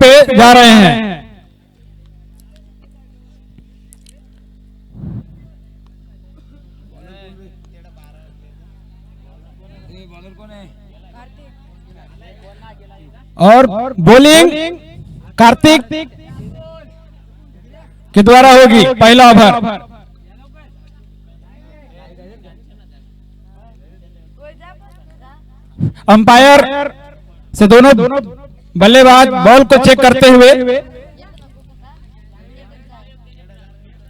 पे जा रहे हैं। और बॉलिंग कार्तिक के द्वारा होगी पहला ओवर। अंपायर से दोनों बल्लेबाज बॉल को चेक करते हुए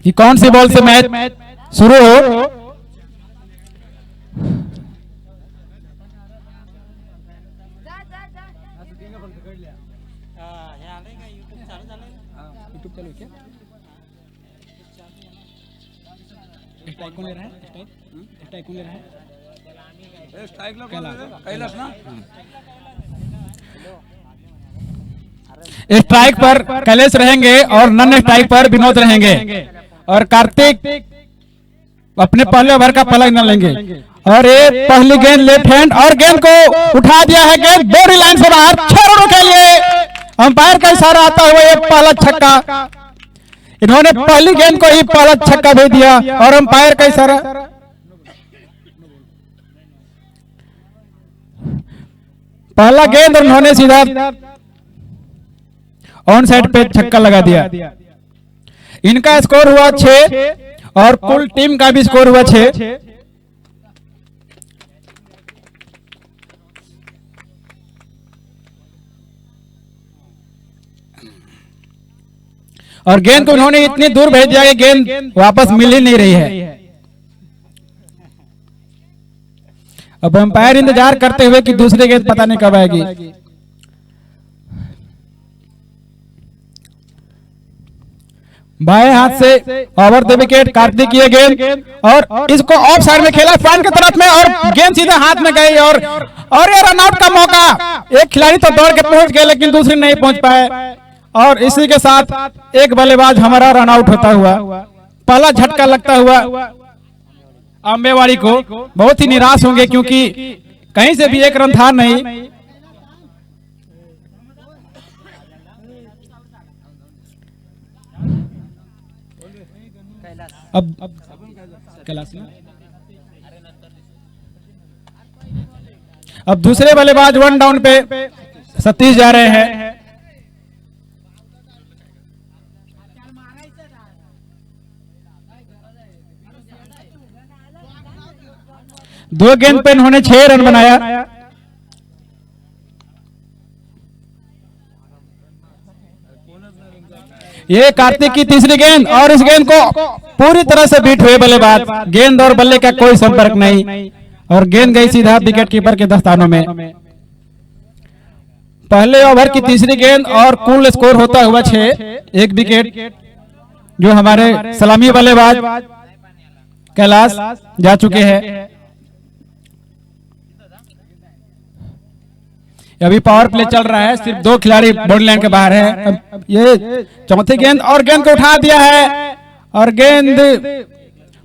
कि कौन सी बॉल से मैच शुरू हो। स्ट्राइक पर कैलेश रहेंगे और नन स्ट्राइक पर विनोद रहेंगे और कार्तिक अपने पहले ओवर का पलक न लेंगे। और ये पहली गेंद लेफ्ट हैंड और गेंद को उठा दिया है, गेंद बाउंड्री लाइन से बाहर 6 रनों के लिए। अंपायर का इशारा आता हुआ ये पहला छक्का, इन्होंने पहली गेंद को ही पहला छक्का भेज दिया और अंपायर का इशारा। पहला गेंद और उन्होंने सीधा ऑन साइड पे छक्का लगा दिया। इनका स्कोर हुआ 6 और कुल टीम का भी स्कोर हुआ 6। और गेंद को उन्होंने इतनी दूर भेज दिया कि गेंद वापस मिल ही नहीं रही है। अब अंपायर इंतजार करते हुए कि दूसरी गेंद पता नहीं कब आएगी। बाएं हाथ से ओवर द विकेट कार्तिक की गेंद और इसको ऑफ साइड में खेला फ्रंट की तरफ में और गेंद सीधे हाथ में गई और ये रन आउट का मौका। एक खिलाड़ी तो दौड़ के पहुंच गए लेकिन दूसरी नहीं पहुंच पाए और इसी के साथ एक बल्लेबाज हमारा रन आउट होता हुआ। पहला झटका लगता हुआ आंबेवाड़ी को, बहुत ही निराश होंगे क्योंकि कहीं से भी एक रन था नहीं। अब कैलाश अब दूसरे बल्लेबाज 1 डाउन पे सतीश जा रहे हैं। दो गेंद पे इन्होंने 6 रन बनाया। ये कार्तिक की तीसरी गेंद और इस गेंद को पूरी तरह से बीट हुए बल्लेबाज, गेंद और बल्ले का कोई संपर्क नहीं और गेंद गई सीधा विकेट कीपर के दस्तानों में। पहले ओवर की तीसरी गेंद और कुल स्कोर होता हुआ 6, 1 विकेट जो हमारे सलामी बल्लेबाज कैलाश जा चुके हैं। अभी पावर प्ले चल रहा है, सिर्फ 2 खिलाड़ी बाउंड्री लाइन के बाहर है। ये चौथी गेंद और गेंद को उठा दिया है और गेंद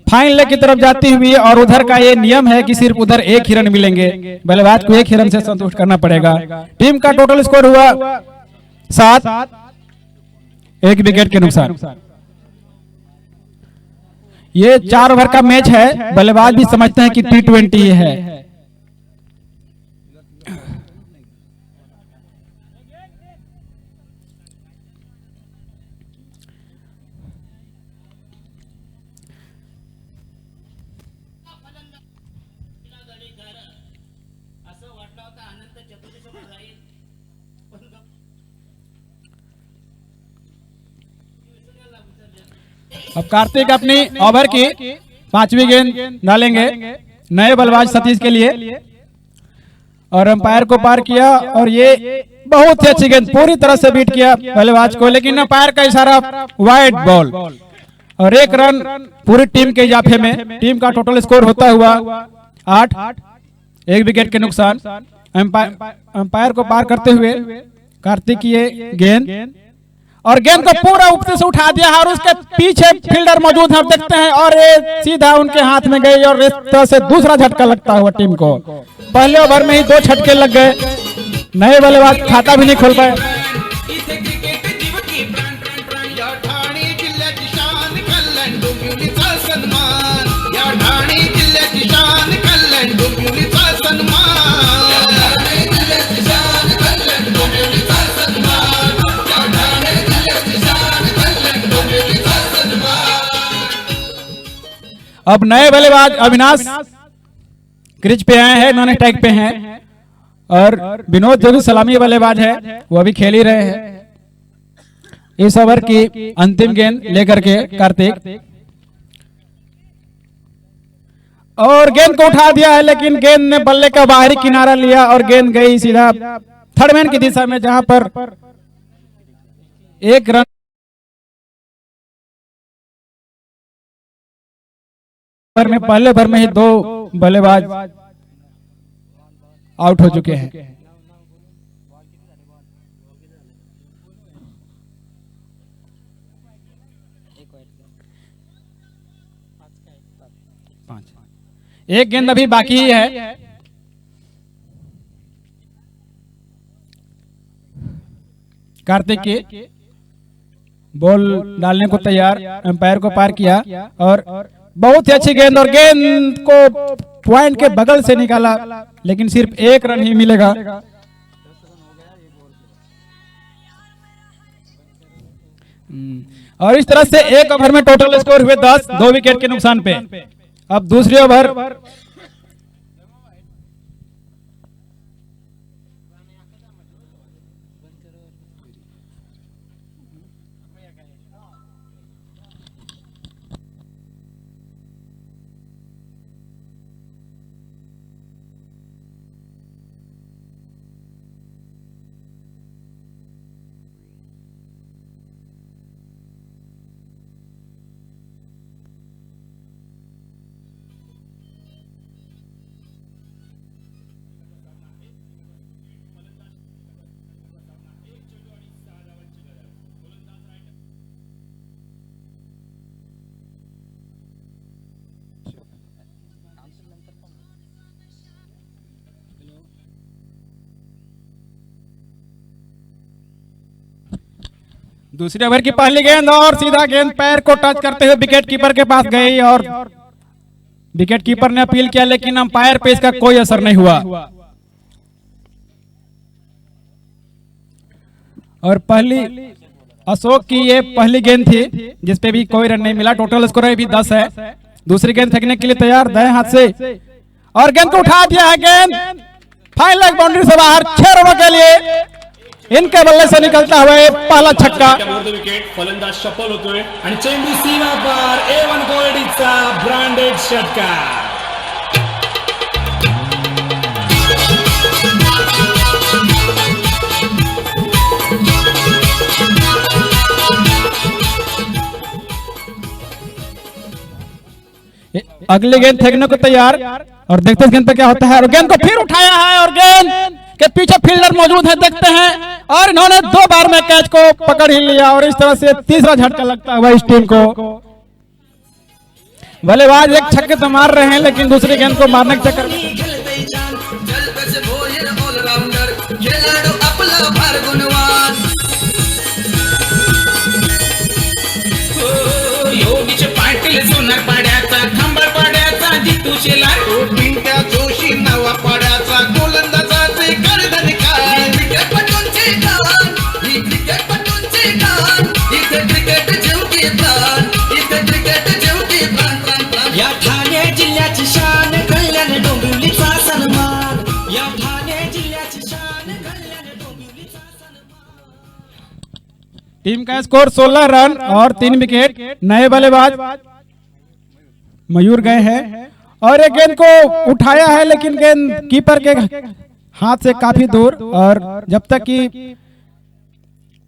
फाइन लेग की तरफ जाती हुई और उधर का ये नियम है कि सिर्फ उधर 1 ही रन मिलेंगे, बल्लेबाज को 1 ही रन से संतुष्ट करना पड़ेगा। टीम का टोटल स्कोर हुआ 7, 1 विकेट के नुकसान। ये 4 ओवर का मैच है, बल्लेबाज भी समझते हैं कि T20 है। अब कार्तिक अपनी ओवर की 5वीं गेंद डालेंगे नए बल्लेबाज सतीश के लिए और अंपायर को पार किया और ये बहुत ही अच्छी गेंद पूरी तरह से बीट किया बल्लेबाज को, लेकिन अंपायर का इशारा वाइड बॉल और 1 रन पूरी टीम के इजाफे में। टीम का टोटल स्कोर होता हुआ 8, 1 विकेट के नुकसान। अंपायर को पार करते हुए कार्तिक की ये गेंद और गेंद को पूरा ऊपर से उठा दिया और उसके पीछे फील्डर मौजूद है, देखते हैं और ये सीधा उनके हाथ में गई और इस तरह से दूसरा झटका लगता हुआ टीम को। पहले ओवर में ही 2 छक्के लग गए, नए बल्लेबाज खाता भी नहीं खोल पाए। अब नए बल्लेबाज अविनाश क्रीज पे आए हैं, नॉन स्ट्राइक पे हैं और विनोद जो भी सलामी बल्लेबाज है वो अभी खेल ही रहे हैं। इस ओवर की अंतिम गेंद लेकर के कार्तिक, और गेंद को उठा दिया है लेकिन गेंद ने बल्ले का बाहरी किनारा लिया और गेंद गई सीधा थर्ड मैन की दिशा में, जहां पर एक रन में पहले भर में ही 2 बल्लेबाज आउट हो चुके हैं। एक गेंद अभी बाकी ही है। कार्तिक की बॉल डालने को तैयार, एम्पायर को पार किया और बहुत ही अच्छी गेंद, और गेंद को पॉइंट के बगल से निकाला लेकिन सिर्फ 1 रन ही मिलेगा। और इस तरह से एक ओवर में टोटल स्कोर हुए 10, 2 विकेट के नुकसान पे। अब दूसरी ओवर दूसरे ओवर की पहली गेंद और सीधा गेंद पैर को टच करते हुए विकेट कीपर के पास गई और विकेट कीपर ने अपील किया लेकिन अंपायर पे इसका कोई असर नहीं हुआ। और पहली अशोक की ये पहली गेंद थी जिसपे भी कोई रन नहीं मिला। टोटल स्कोर अभी 10 है। दूसरी गेंद फेंकने के लिए तैयार दाएं हाथ से और गेंद को उठा दिया है। गेंद फाइन लेग बाउंड्री से बाहर 6 रनों के लिए इनके बल्ले से निकलता हुआ पहला छक्का। फलंदाज सफल होतोय आणि चेंडू सीमा पार A1 गोल्डीचा ब्रँडेड षटकार। अगली गेंद फेंकने को तैयार और देखते हैं गेंद पे क्या होता है। और गेंद को फिर उठाया है और गेंद के पीछे फील्डर मौजूद है, देखते हैं और इन्होंने 2 बार में कैच को पकड़ ही लिया और इस तरह से तीसरा झटका लगता हुआ इस टीम को। बल्लेबाज एक छक्के तो मार रहे हैं लेकिन दूसरी गेंद को मारने के चक्कर में जोशी नवा पाड्याचा गोलंदाजाचे गर्दन काय क्रिकेटपटूंचे गान, ही क्रिकेटपटूंचे गान, इथे क्रिकेट जेवढी प्राण, इथे क्रिकेट जेवढी प्राण। या ठाणे जिल्ह्याची शान कल्याण डोंबिवलीचा सन्मान, या ठाणे जिल्ह्याची शान कल्याण डोंबिवलीचा सन्मान। टीम का स्कोर 16 रन और 3 विकेट। नए बल्लेबाज मयूर गए हैं और एक गेंद को उठाया है लेकिन गेंद कीपर के हाथ से काफी दूर, और जब तक कि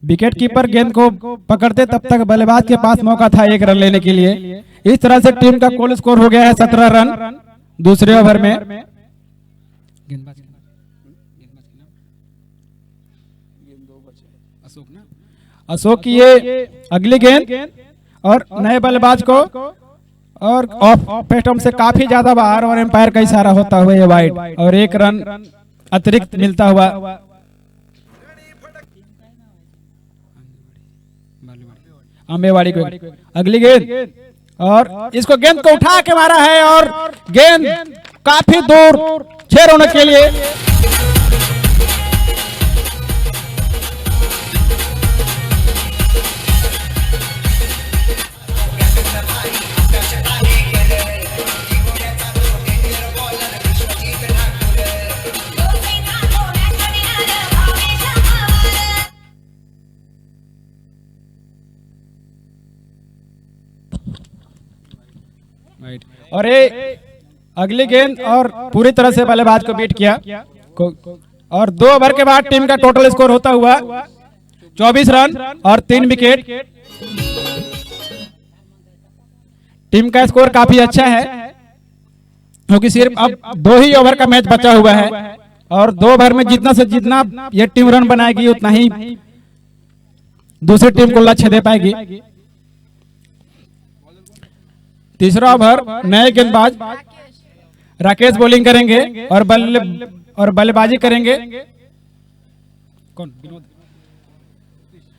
विकेट कीपर गेंद को पकड़ते तब तक बल्लेबाज के पास मौका था 1 रन लेने के लिए। इस तरह से टीम का कुल स्कोर हो गया है 17 रन दूसरे ओवर में। अशोक की ये अगली गेंद और नए बल्लेबाज को और ऑफ पेस्टम से काफी ज्यादा बाहर और एम्पायर का इशारा होता हुआ ये वाइड और 1 रन अतिरिक्त मिलता हुआ। आंबेवाड़ी को अगली गेंद और इसको गेंद को उठा के मारा है और गेंद काफी दूर 6 रनों के लिए। और ये अगली गेंद और पूरी तरह से बल्लेबाज को बीट किया और 2 ओवर के बाद टीम का टोटल स्कोर होता हुआ 24 रन और 3 विकेट। टीम का स्कोर काफी अच्छा है क्योंकि सिर्फ अब 2 ही ओवर का मैच बचा हुआ है और 2 ओवर में जितना से जितना ये टीम रन बनाएगी उतना ही दूसरी टीम को लक्ष्य दे पाएगी। तीसरा ओवर नए गेंदबाज राकेश बॉलिंग करेंगे और बल्लेबाजी करेंगे कौन?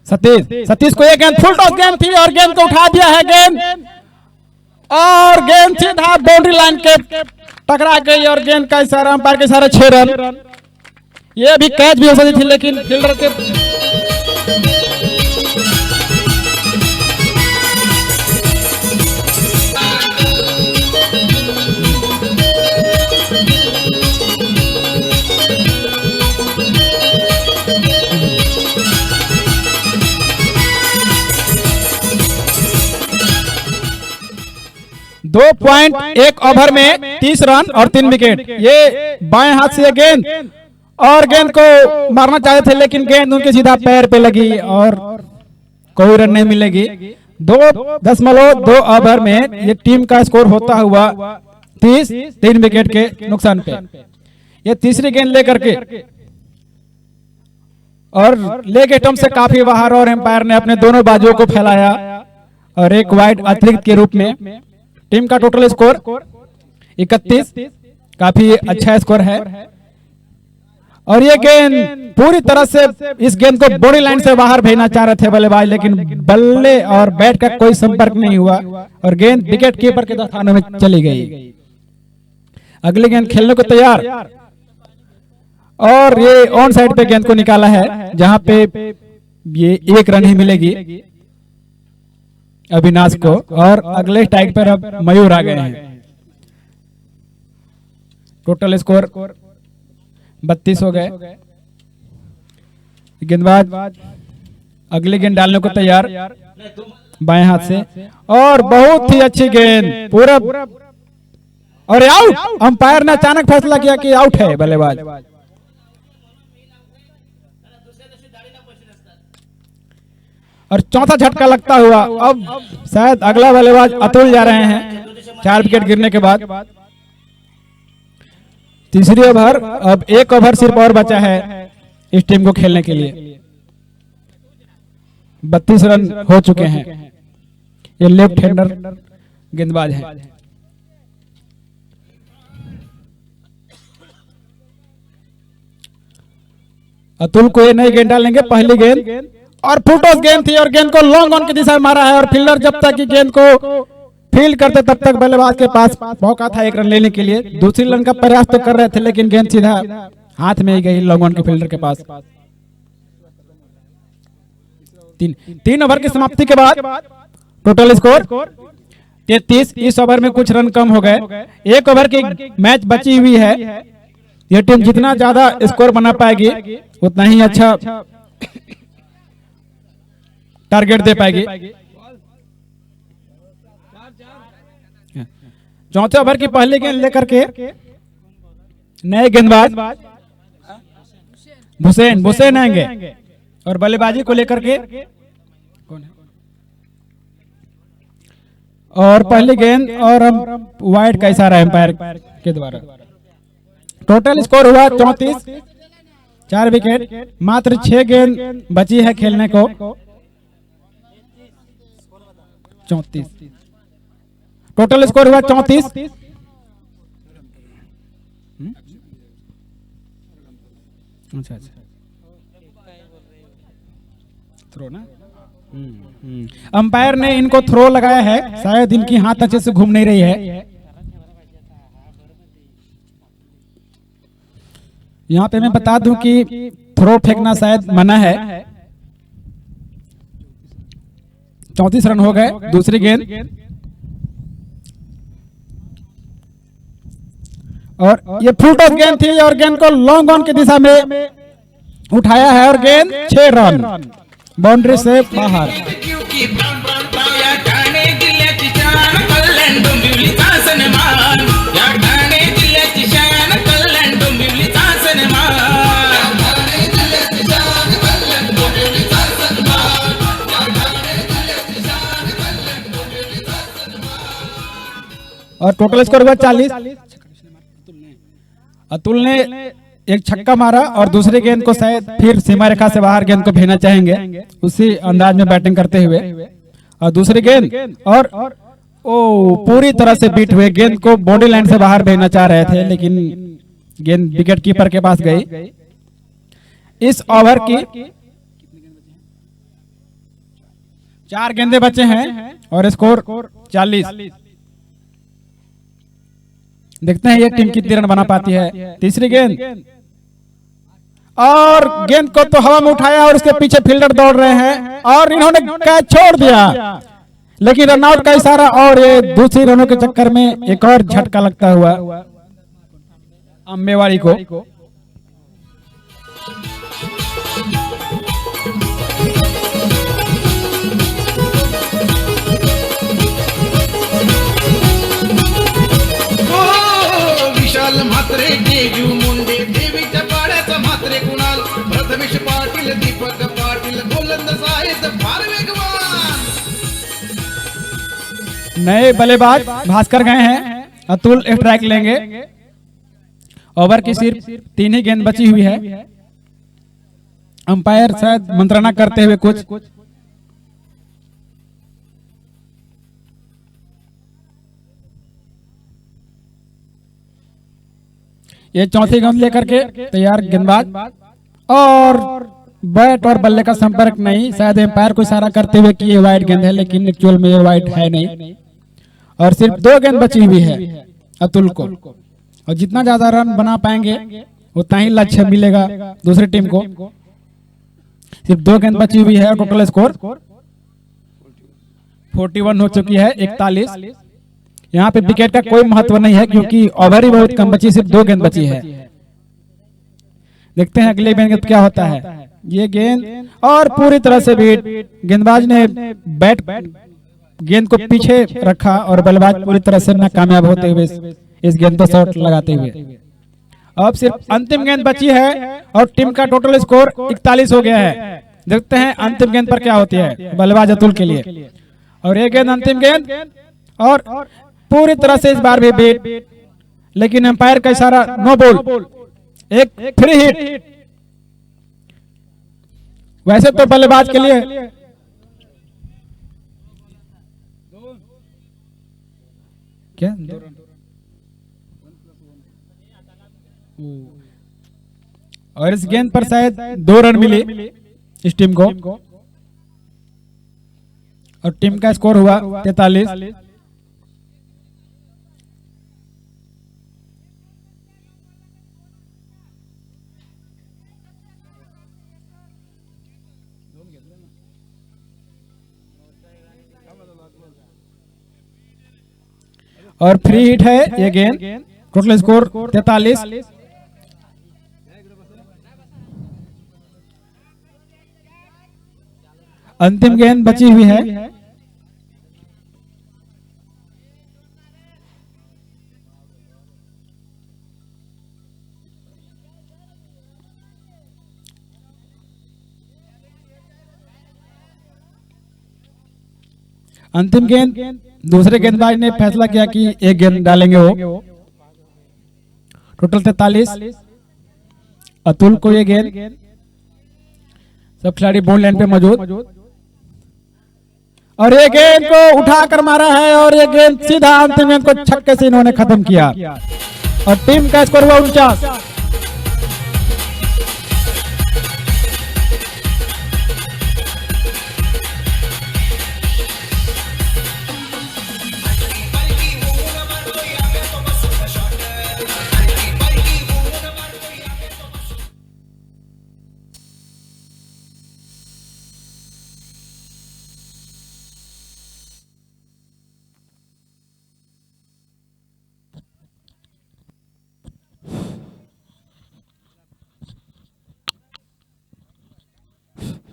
सतीश को एक गेंद फुल टॉस गेंद थी और गेंद को उठा दिया है गेंद और गेंद सीधा बाउंड्री लाइन के टकरा गई और गेंद का इशारा अंपायर के इशारा 6 रन। ये भी कैच भी हो सकती थी लेकिन फील्डर के दो पॉइंट 1 ओवर में 30 रन और 3 विकेट। ये बाएं हाथ से गेंद और गेंद को मारना चाहते थे लेकिन गेंद उनके सीधा पैर पे लगी और कोई रन नहीं मिलेगी। 2.2 ओवर में ये टीम का स्कोर होता हुआ 30, 3 विकेट के नुकसान पे। ये तीसरी गेंद लेकर के और लेग स्टंप से काफी बाहर और एम्पायर ने अपने दोनों बाजुओं को फैलाया और एक वाइड अतिरिक्त के रूप में। टीम का टोटल स्कोर 31, काफी अच्छा स्कोर है और ये गेंद पूरी तरह से इस गेंद को बॉडी लाइन से बाहर भेजना चाह रहे थे बल्लेबाज लेकिन बल्ले और बैट का कोई संपर्क नहीं हुआ और गेंद विकेट कीपर के थाने में चली गई। अगली गेंद खेलने को तैयार और ये ऑन साइड पे गेंद को निकाला है जहां पे ये 1 रन ही मिलेगी अविनाश को और अगले स्ट्राइक पर अब मयूर आ गए हैं। टोटल स्कोर 32 हो गए। गेंदबाज अगली गेंद डालने को तैयार बाएं हाथ से और बहुत ही अच्छी गेंद पूरा और आउट। अंपायर ने अचानक फैसला किया कि आउट है बल्लेबाज। और चौथा झटका लगता हुआ अब शायद अगला बल्लेबाज अतुल जा रहे हैं 4 विकेट गिरने के बाद। तीसरी ओवर अब 1 ओवर सिर्फ और बचा है इस टीम को खेलने के लिए। 32 रन हो चुके हैं। ये लेफ्ट हैंडर गेंदबाज है। अतुल को ये नई गेंद डालेंगे। पहली गेंद और फुल टॉस गेंद थी और गेंद को लॉन्ग ऑन की दिशा में मारा है और फील्डर जब तक कि गेंद को फील्ड करते तब तक बल्लेबाज के पास मौका था 1 रन लेने के लिए। दूसरी रन का प्रयास तो कर रहे थे लेकिन गेंद सीधा हाथ में ही गई long on K fielder K pass. 3 over की समाप्ति के बाद टोटल स्कोर 33। इस ओवर में कुछ रन कम हो गए। 1 ओवर की मैच बची हुई है। यह टीम जितना ज्यादा स्कोर बना पाएगी उतना ही अच्छा टारगेट दे पाएगी। चौथे ओवर की पहली गेंद लेकर के नए गेंदबाज भुसेन आएंगे और बल्लेबाजी को लेकर के और पहली गेंद और हम वाइड का इशारा एम्पायर के द्वारा। टोटल स्कोर हुआ 34, 4 विकेट। मात्र 6 गेंद बची है खेलने को। 34 टोटल स्कोर हुआ 34। अच्छा थ्रो ना। अंपायर ने इनको थ्रो लगाया है। शायद इनकी हाथ अच्छे से घूम नहीं रही है। यहाँ पे मैं बता दूं कि थ्रो फेंकना शायद मना है। 34 रन हो गए। दूसरी गेंद और ये फुल टॉस गेंद थी और गेंद को लॉन्ग ऑन की दिशा में उठाया है और गेंद 6 रन बाउंड्री से बाहर। और टोटल स्कोर हुआ 40। अतुल ने एक छक्का मारा और दूसरी गेंद को शायद फिर सीमा रेखा से बाहर गेंद को भेजना चाहेंगे उसी अंदाज में बैटिंग करते हुए। और दूसरी गेंद और ओ पूरी तरह से बीट हुए, गेंद को बॉडी लाइन से बाहर भेजना चाह रहे थे लेकिन गेंद विकेट कीपर के पास गई। इस ओवर की 4 गेंदे बचे हैं और स्कोर 40। देखते हैं ये टीम कितनी रन बना पाती है। तीसरी गेंद और गेंद को तो हवा में उठाया और उसके पीछे फील्डर दौड़ रहे हैं और इन्होंने कैच छोड़ दिया, लेकिन रनआउट का इशारा और ये दूसरी रनों के चक्कर में एक और झटका लगता हुआ अम्बेवाड़ी को। विशाल म्हात्रे, जेजू मुंडे, देवीच्या पाड्याचा म्हात्रे कुणाल, प्रथमेश पाटील, दीपक पाटील, गोलंदाज आहेत फार वेगवान। नए बल्लेबाज भास्कर गए हैं, अतुल एक ट्रैक लेंगे। ओवर की सिर्फ 3 ही गेंद बची हुई है। अंपायर शायद मंत्रणा करते हुए कुछ। ये चौथी गेंद लेकर के तैयार गेंदबाज और बैट और बल्ले का संपर्क नहीं, शायद एम्पायर को इशारा करते हुए कि ये वाइड गेंद है, लेकिन एक्चुअल में ये वाइड है नहीं। और सिर्फ 2 गेंद बची हुई है अतुल को, और जितना ज्यादा रन बना पाएंगे उतना ही लक्ष्य मिलेगा दूसरी टीम को। सिर्फ 2 गेंद बची हुई है। टोटल स्कोर 41 हो चुकी है, 41। यहाँ पे विकेट का कोई महत्व नहीं है क्योंकि ओवर ही बहुत कम बची, सिर्फ 2 गेंद बची है। देखते हैं अगले गेंद क्या होता है। ये गेंद और पूरी तरह से बीट, गेंदबाज ने बैट गेंद को पीछे रखा और बल्लेबाज पूरी तरह से नाकामयाब होते हुए इस गेंद पर शॉट लगाते हुए। अब सिर्फ अंतिम गेंद बची है और टीम का टोटल स्कोर 41 हो गया है। देखते हैं अंतिम गेंद पर क्या होती है बल्लेबाज अतुल के लिए। और ये गेंद अंतिम गेंद और पूरी तरह से इस बार भी बीट, लेकिन एम्पायर का इशारा नो बॉल, एक फ्री हिट। वैसे तो बल्लेबाज के लिए क्या और इस गेंद पर शायद 2 रन मिले इस टीम को और टीम का स्कोर हुआ 43। और फ्री हिट है ये गेंद। Total score 43। अंतिम गेंद बची हुई है। अंतिम गेंद दूसरे गेंदबाज ने फैसला किया कि एक गेंद डालेंगे वो। टोटल 43। अतुल को ये गेंद, सब खिलाड़ी बॉल लाइन पे मौजूद, और ये गेंद को उठाकर मारा है और ये गेंद सीधा अंतिम गेंद को छक्के से इन्होंने खत्म किया और टीम का स्कोर हुआ 49।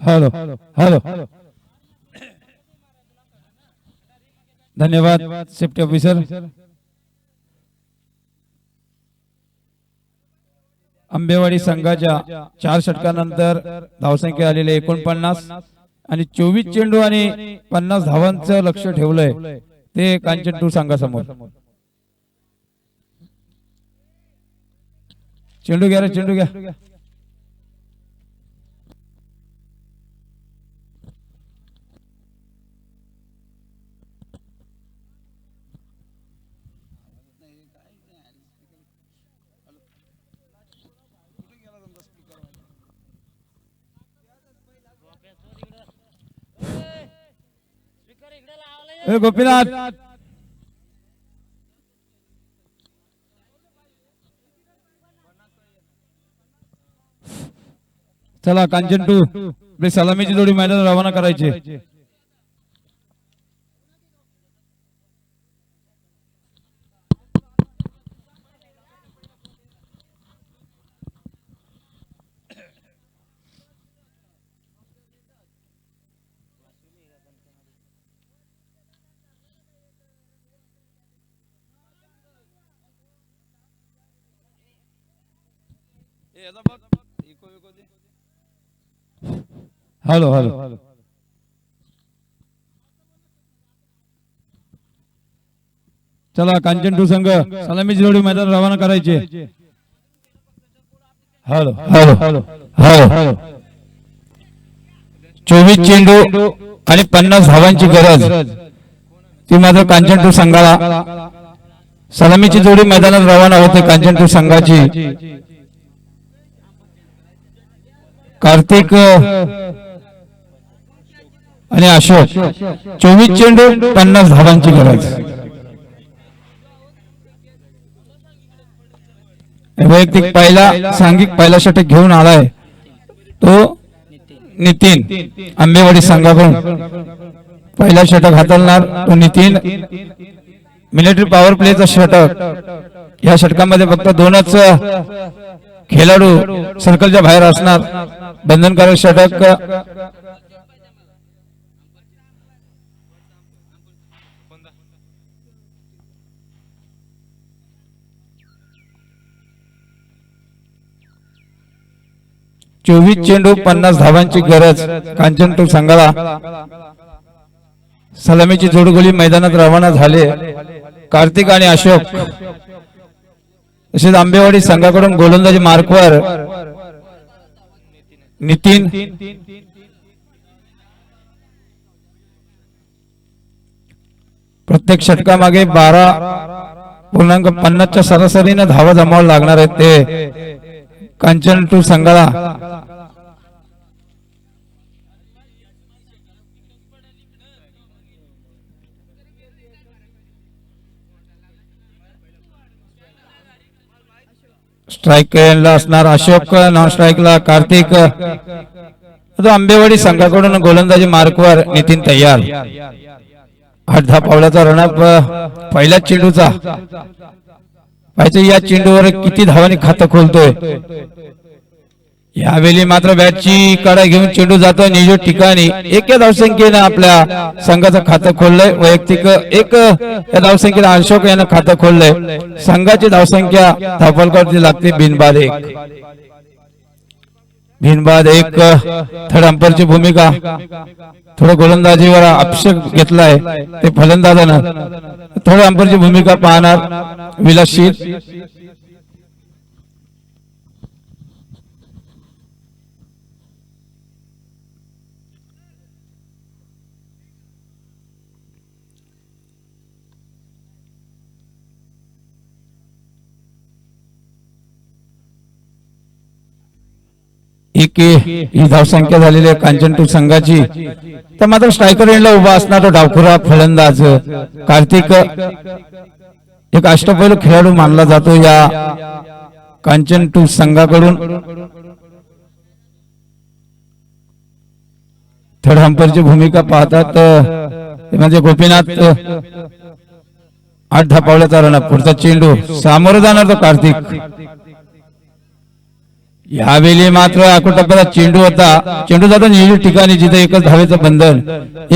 हेलो हेलो, धन्यवाद सेफ्टी ऑफिसर। आंबेवाडी संघाच्या 4 षटकानंतर धावसंख्या आलेले 49 आणि 24 चेंडू आणि 50 धावांचं लक्ष ठेवलंय ते कांचनपूर संघासमोर। चेंडू घ्या रे, चेंडू घ्या. ए गोपीनाथ, चला कांचन टू आपली सलामीची जोडी मैदानात रवाना करायची. Hello hello. चला कांचन टू संघ सलामीची जोडी मैदानात रवाना करायची. Hello hello hello. 24 चेंडू आणि 50 धावांची गरज, ती मात्र कांचन टू संघाला. सलामीची जोडी मैदानात रवाना होते कांचन टू संघाची. कार्तिक आणि अशोक. 24 चेंडू 50 धावांची गरज. वैयक्तिक पहिला सांघिक पहिला षटक घेऊन आलाय तो नितीन आंबेवाडी संघाकडून. पहिला षटक हाताळणार तो नितीन. मिलिटरी पॉवर प्लेचा षटक. या षटकामध्ये फक्त 2च खेळाडू सर्कलच्या बाहेर असणार. बंधनकारक षटक. चोवीस चेंडू 50 धावांची गरज कांचन टू संघाला. सलामीची जोडगोळी मैदानात रवाना झाले कार्तिक आणि अशोक. तसेच आंबेवाडी संघाकडून गोलंदाजी मार्कवर नितीन. प्रत्येक षटकामागे 12.50च्या सरासरीने धावा जमावा लागणार आहेत ते कांचन टू संघाला. स्ट्राइक ला असणार अशोक, नॉन स्ट्राइकला कार्तिक. आंबेवाडी संघाकडून गोलंदाजी मार्कवर नितीन तयार. 8-10 पावलाचा रनअप पहिल्याच चेंडूचा. पाहिजे या चेंडूवर किती धावांनी खातं खोलतोय. यावेळी मात्र बॅटची कडा घेऊन चेंडू जातोय नियोजित ठिकाणी. एका धावसंख्येनं आपल्या संघाचं खातं खोललंय. वैयक्तिक एक या धावसंख्येनं अशोक यानं खातं खोललंय. संघाची धावसंख्या धावफलकावरती लागते बिनबाद 1. बिनबाद 1. थर्ड अंपायरची भूमिका. थोडं गोलंदाजीवर अपेक्षक घेतलाय ते फलंदाजानं. थोडं अंपायरची भूमिका पाहणार विलासशील. ही धावसंख्या झालेली आहे कांचन टू संघाची. तर मात्र स्ट्रायकर एंडला उभा असणार तो डावखुरा फलंदाज कार्तिक. एक अष्टपैलू खेळाडू मानला जातो या कांचन टू संघाकडून. थर्ड अंपायरची भूमिका पाहतात म्हणजे गोपीनाथ. 8-10 पावलाचा रन. पुढचा चेंडू सामोरं जाणार तो कार्तिक. यावेळी मात्र आकुटप्प्याचा चेंडू होता. चेंडू जातो नियोजित ठिकाणी जिथे एकच धावेचं बंधन.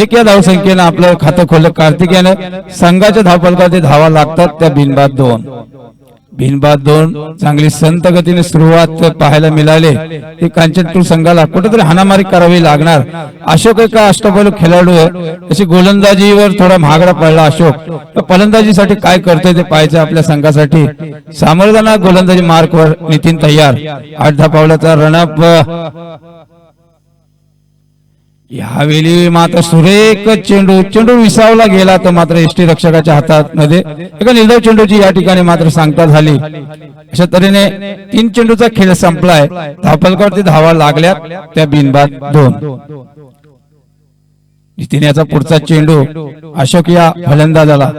एक या धावसंख्येनं आपलं खातं खोललं कार्तिक यानं. संघाच्या धावफलकावरती धावा लागतात त्या बिनबाद 2. बिनबाद 2 चांगली संत गतीने सुरुवात पाहायला मिळाले की कांचनपूर संघाला कुठेतरी हाणामारी करावी लागणार. अशोक एका अष्टपैलू खेळाडू आहे, अशी गोलंदाजीवर थोडा महागडा पडला अशोक. फलंदाजीसाठी काय करतोय ते पाहायचं आपल्या संघासाठी. सामोरं जाणार गोलंदाजी मार्कवर नितीन तयार. 8-10 पावलाचा रनअप. यावेळी मात्र सुरेख चेंडू विसावला गेला, तर मात्र एसटी रक्षकाच्या हातात मध्ये एका निर्धाव चेंडूची या ठिकाणी मात्र सांगता झाली. अशा तऱ्हेने 3 चेंडूचा खेळ संपलाय. धावफलकावरती धावा लागल्यात त्या बिनबाद 2. नितीन याचा पुढचा चेंडू अशोक या फलंदाजाला.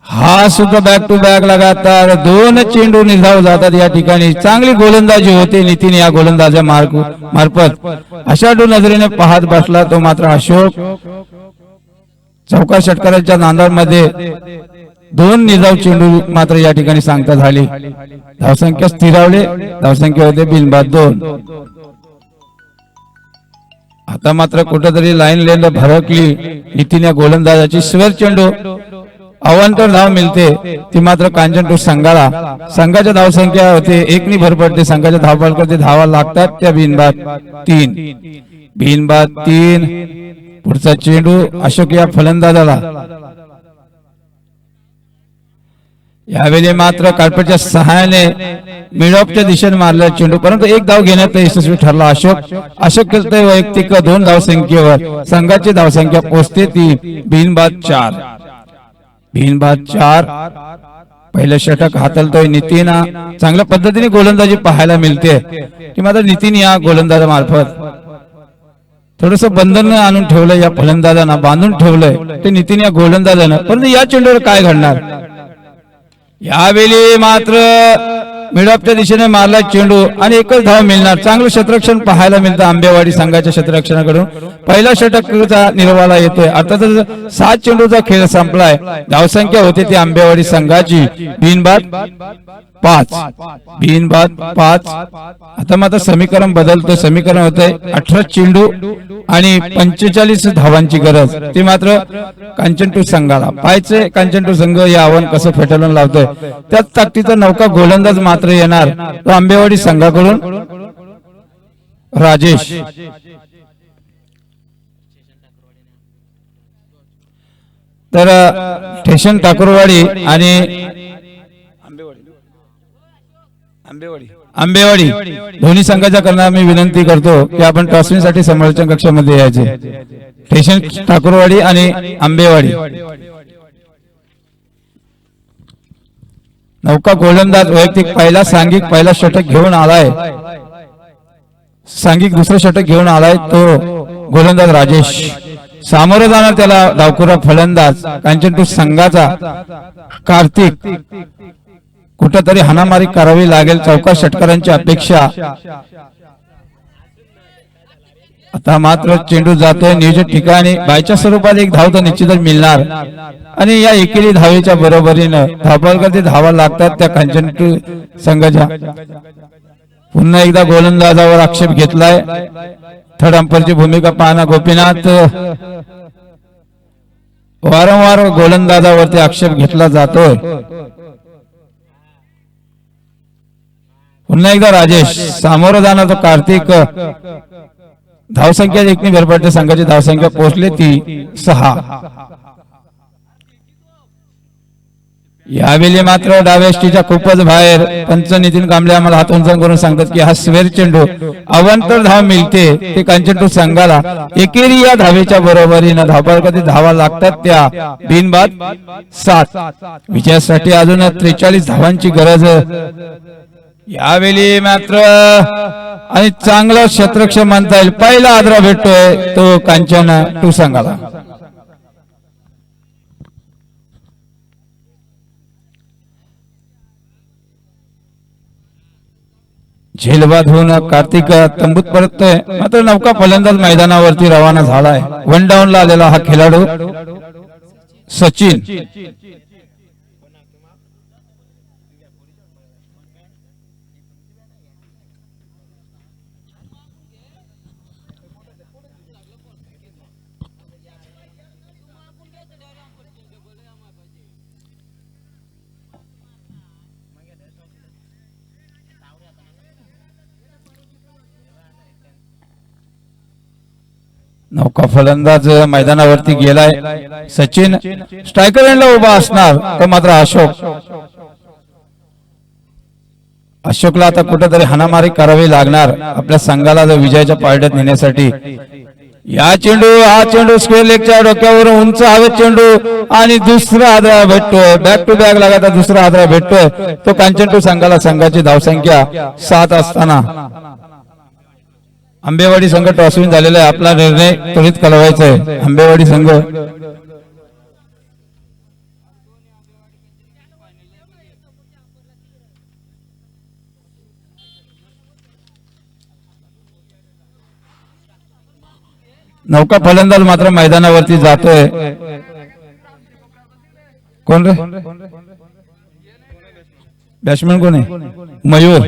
हा सुद्धा बॅक टू बॅक लगातार 2 चेंडू निर्धाव जातात या ठिकाणी. चांगली गोलंदाजी होते नितीन या गोलंदाजा मार्फत. अशा नजरेने पाहत बसला तो मात्र अशोक. चौकार षटकाराच्या नांदामध्ये 2 निर्धाव चेंडू मात्र या ठिकाणी सांगता झाली. धावसंख्या स्थिरावले. धावसंख्या होते बिनबाद 2. आता मात्र कुठेतरी लाईन लेंड भरकली नितीन या गोलंदाजाची. स्वर चेंडू अवांतर धाव मिळते ती मात्र कांचनपूर संघाला. संघाच्या धावसंख्या होते 1 नी भर पडते. संघाच्या धावफलकावरती धावा लागतात त्या बिनबाद 3. बिनबाद 3. पुढचा चेंडू अशोक या फलंदाजाला. यावेळी मात्र कार्पेटच्या सहाय्याने मिडऑफच्या दिशेने मारला चेंडू, परंतु 1 धाव घेण्यात यशस्वी ठरला अशोक खेळतोय वैयक्तिक 2 धावसंख्येवर. संघाची धावसंख्या पोहोचते ती बिनबाद 4. बिनबाद 4. पहिलं षटक हाताळतोय नितीन. चांगल्या पद्धतीने गोलंदाजी पाहायला मिळते की मात्र नितीन या गोलंदाजा मार्फत थोडस बंधन आणून ठेवलंय या फलंदाजांना, बांधून ठेवलंय ते नितीन या गोलंदाजानं. परंतु या चेंडूवर काय घडणार. यावेळी मात्र मिडऑफच्या दिशेने मारला चेंडू आणि 1च धाव मिळणार. चांगलं क्षेत्ररक्षण पाहायला मिळतं आंबेवाडी संघाच्या क्षेत्ररक्षणाकडून. पहिला षटकाचा निर्वाळा येतोय. अर्थातच 7 चेंडूचा खेळ संपलाय. धावसंख्या होते ती आंबेवाडी संघाची बिनबाद 5. बिनबाद 5. आता मात्र समीकरण बदलतं. समीकरण होतंय 18 चेंडू आणि 45 धावांची गरज. ती मात्र कांचनपूर संघाला पाहायचे. कांचनपूर संघ या आव्हान कसं फेटाळून लावतोय. त्याच ताकदीचा नौका गोलंदाज मात्र येणार तो आंबेवाडी संघाकडून राजेश. तर स्टेशन ठाकूरवाडी आणि आंबेवाडी दोन्ही संघाच्या करणार मी विनंती करतो की आपण टॉससाठी समालोचन कक्षामध्ये यायचे. स्टेशन ठाकूरवाडी आणि आंबेवाडी. नौका गोलंदाज वैयक्तिक पहिला षटक घेऊन आलाय. सांघिक दुसरं षटक घेऊन आलाय तो गोलंदाज राजेश. सामोरं जाणार त्याला डावखुरा फलंदाज कांचनपूर संघाचा कार्तिक. कुठेतरी हाणामारी करावी लागेल चौकार षटकारांची अपेक्षा. आता मात्र चेंडू जातोय नियोजित ठिकाणी. बायच्या स्वरूपात 1 धाव तर निश्चितच मिळणार आणि या एकेरी धावेच्या बरोबरीनं धावफलकावरती धावा लागतात त्या कांचनपूर संघाच्या. पुन्हा एकदा गोलंदाजावर आक्षेप घेतलाय. थर्ड अंपरची भूमिका पाहणा गोपीनाथ. वारंवार गोलंदाजावरती आक्षेप घेतला जातोय. पुन्हा एकदा राजेश. सामोरं जाणार तो कार्तिक. धावसंख्या 1 नी भर पडते. संघाची धावसंख्या पोहोचली ती 6. यावेळी मात्र डाव्याष्टीच्या खूपच बाहेर पंच नितीन कांबळे आम्हाला हात उंचावून करून सांगतात की हा स्वेर चेंडू अवांतर धाव मिळते ते कांचनपूर संघाला. एकेरी या धावेच्या बरोबरीनं धावफलकावरती धावा लागतात त्या बिनबाद 7. विजयासाठी अजून 43 धावांची गरज. यावेळी मात्र आणि चांगला क्षेत्ररक्षण म्हणता येईल. पहिला आदरा भेटतोय तो कांचनपूर संघाला. झेलबाद होऊन कार्तिक तंबूत परततोय. मात्र नौका फलंदाज मैदानावरती रवाना झालाय. 1 डाऊनला आलेला हा खेळाडू सचिन. नौका फलंदाज मैदानावरती गेलाय. सचिन स्ट्रायकर एंडला उभा असणार तर मात्र अशोकला आता कुठेतरी हाणामारी करावी लागणार आपल्या संघाला विजयाच्या पारड्यात नेण्यासाठी. हा चेंडू स्क्वेअर लेगच्या डोक्यावर उंच हवेत चेंडू आणि दुसरा आदरा भेटतोय. बॅक टू बॅक लगातार दुसरा आदरा भेटतोय. तो कांचन संघाला संघाची धावसंख्या 7 असताना आंबेवाडी संघ टॉसविन झालेला आहे. आपला निर्णय त्वरित कळवायचा आहे. आंबेवाडी संघ नौका फलंदाज मात्र मैदानावरती जातोय. कोण रे बॅट्समॅन कोण आहे? मयूर.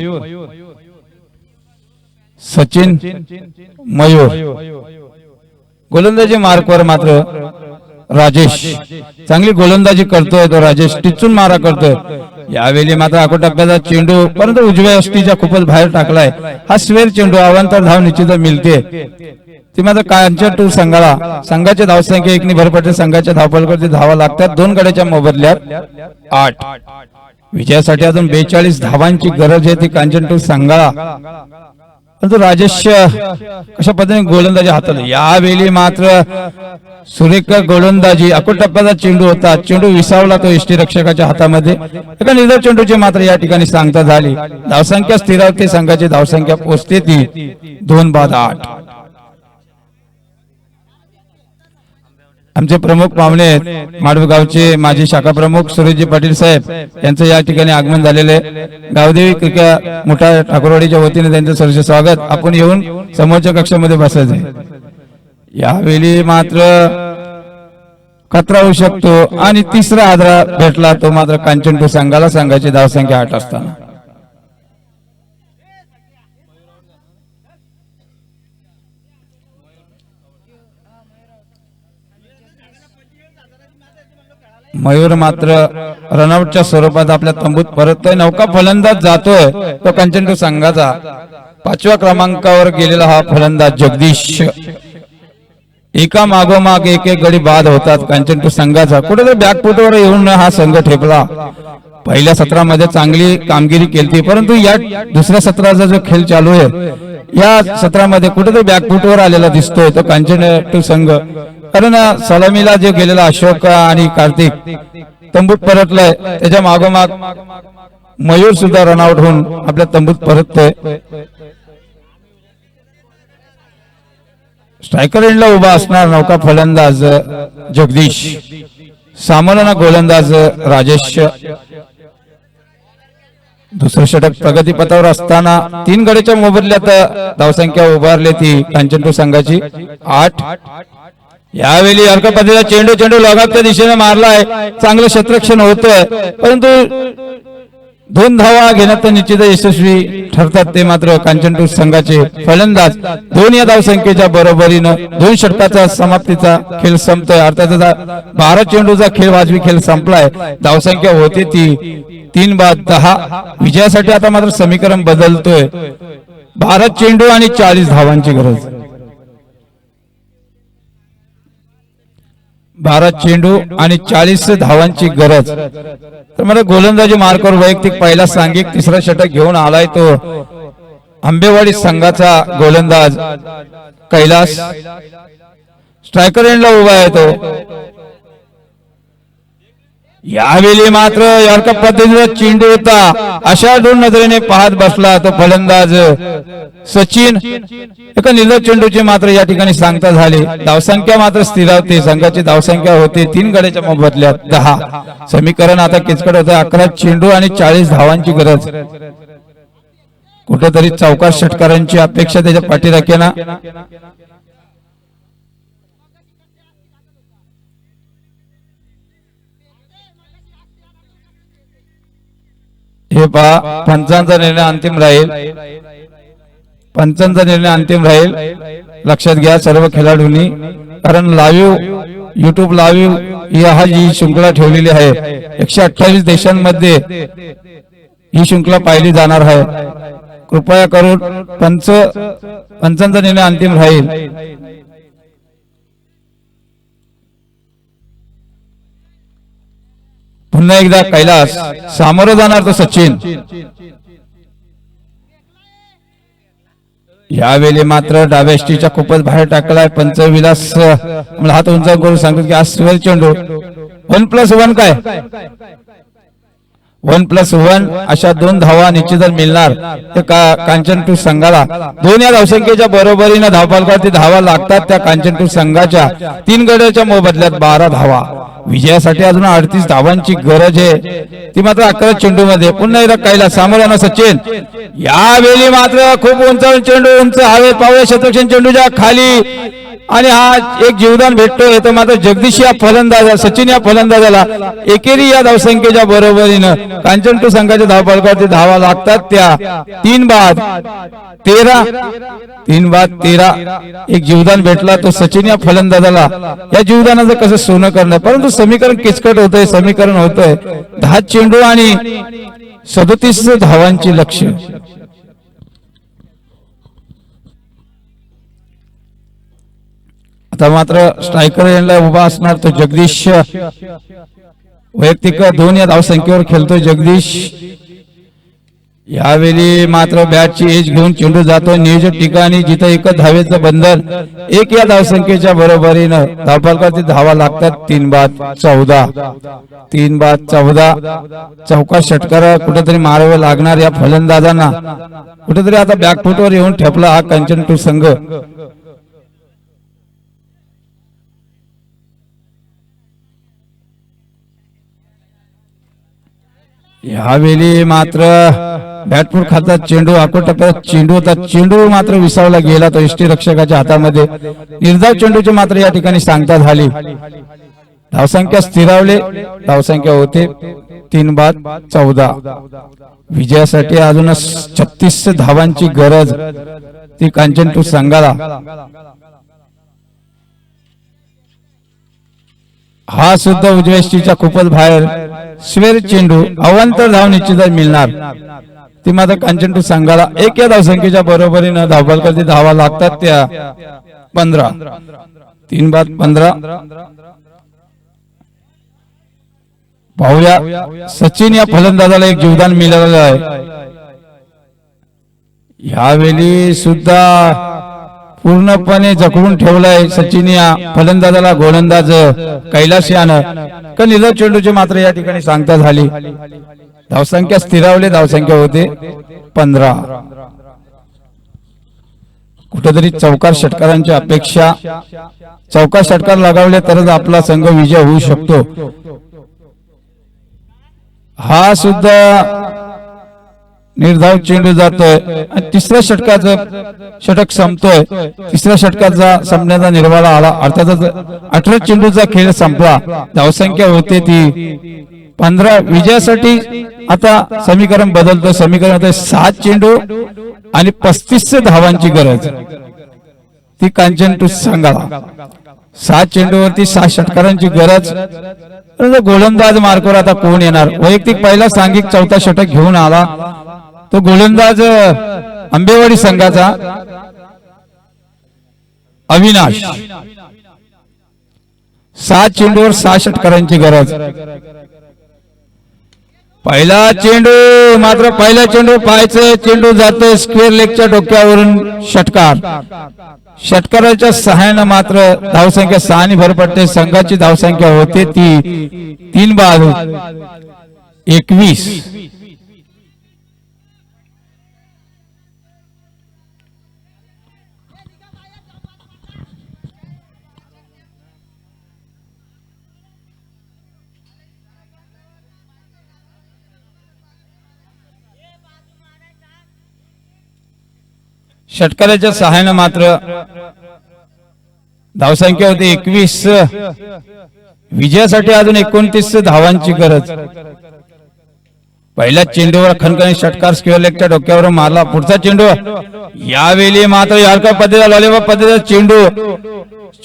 सचिन मयूर. गोलंदाजी मार्कवर मात्र राजेश. चांगली गोलंदाजी करतोय तो राजेश. टिचून मारा करतोय. यावेळी मात्र आकोटप्प्याचा चेंडू परंतु उजव्या अष्टीच्या खूपच बाहेर टाकलाय. हा स्क्वेअर चेंडू अवांतर धाव निश्चित मिळते. ती मात्र कांचन संघाला संघाच्या धावसंख्या 1 भर पडते. संघाच्या धावफलकावरती धावा लागतात. 2 गड्याच्या मोबदल्यात 8. विजयासाठी अजून 42 धावांची गरज आहे ती कांचन संघाला. परंतु राजेश कशा पद्धतीने गोलंदाजी हाताळली. यावेळी मात्र सुरेख गोलंदाजी. अकोटप्प्याचा चेंडू होता. चेंडू विसावला तो यष्टीरक्षकाच्या हातामध्ये. एका निर्धार चेंडूची मात्र या ठिकाणी सांगता झाली. धावसंख्या स्थिरावते. संघाची धावसंख्या पोहोचते ती 2/8. आमचे प्रमुख पाहुणे माडगावचे माजी शाखा प्रमुख सुरेशजी पाटील साहेब यांचं या ठिकाणी आगमन झालेले. गावदेवी क्रिकेट मोठा ठाकरवाडीच्या वतीने त्यांचं सहर्ष स्वागत. आपण येऊन समोरच्या कक्षामध्ये बसायचे. यावेळी मात्र खतरा होऊ शकतो आणि तिसरा आदरा भेटला तो मात्र कांचन संघाला. संघाची धावसंख्या 8 असताना मयूर मात्र रनआउटच्या स्वरूपात आपल्या तंबूत परततोय. नौका फलंदाज जातोय तो कांचन संघाचा. 5व्या क्रमांकावर गेलेला हा फलंदाज जगदीश. एका मागोमाग एक गडी बाद होतात कांचन संघाचा. कुठेतरी बॅकफुटवर येऊन हा संघ ठेपला. पहिल्या सत्रामध्ये चांगली कामगिरी केली परंतु या दुसऱ्या सत्राचा जो खेळ चालू आहे या सत्रामध्ये कुठेतरी बॅकफुटवर आलेला दिसतोय तो कांचन संघ. कारण सलामीला जे गेलेला अशोक आणि कार्तिक तंबूत परतलाय. त्याच्या मागोमाग मयूर सुद्धा रनआउट होऊन आपल्या तंबूत परततोय. स्ट्रायकर एंडला उभा असणार नौका फलंदाज जगदीश. सामोरना गोलंदाज राजेश. दुसरं षटक प्रगतीपथावर असताना 3 गड्याच्या मोबदल्यात धावसंख्या उभारली ती कांचन संघाची 8. यावेळी अर्क पद्धतीचा चेंडू लॉगऑफच्या दिशेने मारलाय. चांगलं क्षेत्ररक्षण होतंय परंतु 2 धावा घेण्यात निश्चित यशस्वी ठरतात ते मात्र कांचन संघाचे फलंदाज. 2 या धावसंख्येच्या बरोबरीनं 2 षटकाचा समाप्तीचा खेळ संपतोय. अर्थात 12 चेंडूचा खेळ वाजवी खेळ संपलाय. धावसंख्या होते ती 3/10. विजयासाठी आता मात्र समीकरण बदलतोय. 12 चेंडू आणि 40 धावांची गरज. 12 चेंडू आणि 40 धावांची गरज. तर मला गोलंदाजी मार्कवर वैयक्तिक पहिला सांघिक तिसरा षटक घेऊन आलाय तो आंबेवाडी संघाचा गोलंदाज कैलास. स्ट्रायकर एंडला उभा आहे तो. यावेळी मात्र यार्क पद्धतीचा चेंडू होता. अशा 2 नजरेने पाहत बसला तो फलंदाज सचिन. एका निर्धार चेंडूची मात्र या ठिकाणी सांगता झाली. धावसंख्या मात्र स्थिरावते. संघाची धावसंख्या होते 3 गड्याच्या मोबदल्यात 10. समीकरण आता किचकट होतं. 11 चेंडू आणि 40 धावांची गरज. कुठेतरी चौकार षटकारांची अपेक्षा त्याच्या पाठीराख्याना. हे पहा पंचांचा निर्णय अंतिम राहील. पंचांचा निर्णय अंतिम राहील. लक्षात घ्या सर्व खेळाडूंनी. कारण लाईव्ह युट्यूब लाईव्ह हा जी शृंखला ठेवलेली आहे 128 देशांमध्ये ही शृंखला पाहिली जाणार आहे. कृपया करून पंचांचा निर्णय अंतिम राहील. पुन्हा एकदा कैलास सामोरं जाणार तो सचिन. यावेळी मात्र डाव्याष्टीच्या खूपच बाहेर टाकलाय पंचविलास. मला हात उंच करून सांगतो की आज स्क्वेअर चेंडू 1+1 काय 1+1 अशा 2 धावा निश्चितच मिळणार ते कांचनपूर संघाला. 2 या धावसंख्येच्या बरोबरीने धावफलकावरती धावा लागतात त्या कांचनपूर संघाच्या. 3 गड्याच्या मोबदल्यात 12 धावा. विजयासाठी अजून 38 धावांची गरज आहे ती मात्र 11 चेंडू मध्ये. पुन्हा एकदा कैलास सामोरं सचिन. यावेळी मात्र खूप उंचावून चेंडू उंच हवेत पाहूया शतरक्षण चेंडूच्या खाली आणि हा एक जीवदान भेटतोय तर मात्र जगदीश या फलंदाजा सचिन या फलंदाजाला एकेरी या धावसंख्येच्या बरोबरीनं कांचनपूर संघाच्या धावफलकावरती धावा लागतात त्या 3-13 एक जीवदान भेटला तो सचिन या फलंदाजाला. या जीवदानाचं कसं सोनं करणार परंतु समीकरण किचकट होतंय. समीकरण होतंय 10 चेंडू आणि 37 धावांची लक्ष्य. आता मात्र स्ट्रायकर यांना उभा असणार तो जगदीश. वैयक्तिक 2 या धावसंख्येवर खेळतोय जगदीश. यावेळी मात्र बॅटची एज घेऊन चेंडू जातोय नियोजित ठिकाणी जिथे एकच धावेचं बंधन. 1 या धावसंख्येच्या बरोबरीनं धावफलकावरती धावा लागतात 3-14. चौका षटकार कुठेतरी मारावे लागणार या फलंदाजांना. कुठेतरी आता बॅकफुटवर येऊन ठेपला हा कांचनपूर संघ. यावेळी मात्र बॅटफूट खातात चेंडू आकोटप्यात चेंडू होता. चेंडू मात्र विसावला गेला तो यष्टी रक्षकाच्या हातामध्ये. निर्धाव चेंडूची मात्र या ठिकाणी सांगता झाली. धावसंख्या स्थिरावले. धावसंख्या होते 3-14. विजयासाठी अजून 36 धावांची गरज ती कांचनपूर संघाला. हा सुद्धा उजव्याष्टीच्या खूपच बाहेर स्क्वेअर चेंडू अवांतर धाव निश्चितच मिळणार ती मात्र कांचनपूर संघाला. 1 या धावसंख्येच्या बरोबरीनं धावफलकावरती धावा लागतात त्या 15. 3-15. पाहूया सचिन या फलंदाजाला एक जीवदान मिळालेलं आहे. यावेळी सुद्धा पूर्णपणे जखडून ठेवलाय सचिन या फलंदाजाला गोलंदाज कैलास यानं. का निर्धाव चेंडूची मात्र या ठिकाणी सांगता झाली. धावसंख्या स्थिरावली. धावसंख्या होते 15. कुठेतरी चौकार षटकारांची अपेक्षा. चौकार षटकार लगावले तरच आपला संघ विजय होऊ शकतो. हा सुद्धा निर्धाव चेंडू जातोय आणि 3ऱ्या षटकाचं षटक संपतोय. 3ऱ्या षटकाचा संपण्याचा निर्वाळा आला. अर्थातच 18 चेंडूचा खेळ संपला. धावसंख्या होते ती 15. विजयासाठी आता समीकरण बदलतो. समीकरण होते 7 चेंडू आणि 35 धावांची गरज ती कांचनपूर संघाला. 7 चेंडूवरती 7 षटकारांची गरज. गोलंदाज मार्कवर आता कोण येणार. वैयक्तिक पहिला सांघिक 4था षटक घेऊन आला तो गोलंदाज आंबेवाडी संघाचा अविनाश. 7 चेंडूवर 6 षटकारांची गरज. पहिला चेंडू मात्र पहिला चेंडू पाहायचं. चेंडू जातोय स्क्वेअर लेगच्या डोक्यावरून षटकार. षटकाराच्या सहाय्यानं मात्र धावसंख्या 6 भर पडते. संघाची धावसंख्या होते ती 3-21. षटकाराच्या सहाय्यानं मात्र धावसंख्या होती 21. विजयासाठी अजून 29 धावांची गरज. पहिल्या चेंडूवर खणखणी षटकार स्क्वेअर लेगच्या डोक्यावर मारला. पुढचा चेंडू यावेळी मात्र यारका पद्धतीचा लॉलीबॉल पद्धतीचा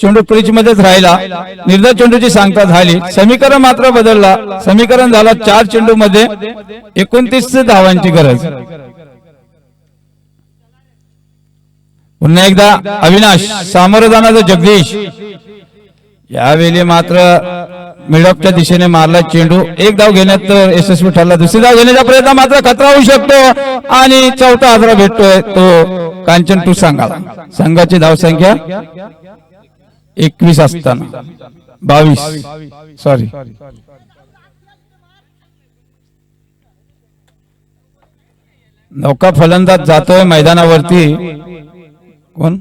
चेंडू क्रीज मध्येच राहिला. निर्धाव चेंडूची सांगता झाली. समीकरण मात्र बदलला. समीकरण झाला 4 चेंडू मध्ये 29 धावांची गरज. पुन्हा एकदा अविनाश सामोरं जाणारा जगदीश. यावेळी मात्र मिडअपच्या दिशेने मारला चेंडू, एक धाव घेण्यात यशस्वी ठरला. दुसरी धाव घेण्याचा प्रयत्न मात्र खतरा होऊ शकतो आणि चौथा आजरा भेटतोय तो कांचन टू संघाला. संघाची धावसंख्या 21 असताना 22 सॉरी नौका फलंदाज जातोय मैदानावरती. कोण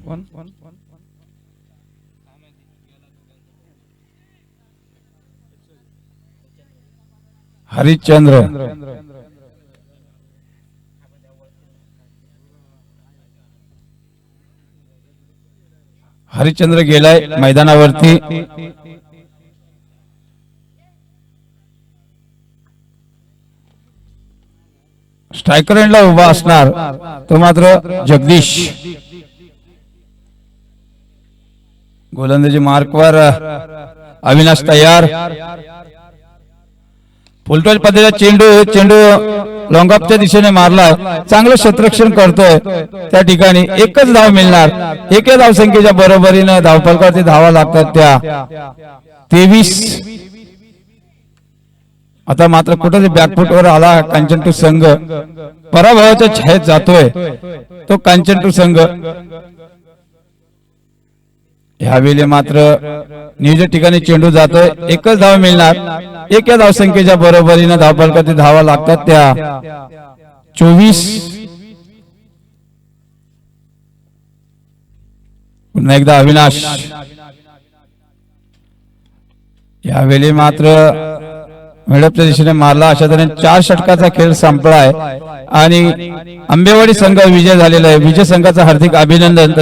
हरिश्चंद्र. हरिश्चंद्र गेलाय मैदानावरती. स्ट्रायकर एंडला उभा असणार तो मात्र जगदीश. गोलंदाजी मार्कवर अविनाश तयार. फुलटॉस पद्धतीचा चेंडू लॉंगऑफच्या दिशेने मारलाय. चांगलं क्षेत्ररक्षण करतोय. त्या ठिकाणी एकच धाव मिळणार. एका धावसंख्येच्या बरोबरीने धावफलकावरती धावा लागतात त्या 23. आता मात्र कुठे बॅकफुटवर आला कांचन टू संघ. पराभवाच्या छायेत जातोय तो कांचन टू संघ. ह्यावेळी मात्र नियोजित ठिकाणी चेंडू जातोय. एकच धाव मिळणार. एका धावसंख्येच्या बरोबरीने धावफलकावरती धावा लागतात त्या 24. पुन्हा एकदा अविनाश. यावेळी मात्र मिडअपच्या दिशेने मारला. अशा तऱ्हेने 4 षटकाचा खेळ संपलाय आणि आंबेवाडी संघ विजय झालेला आहे. विजय संघाचं हार्दिक अभिनंदन.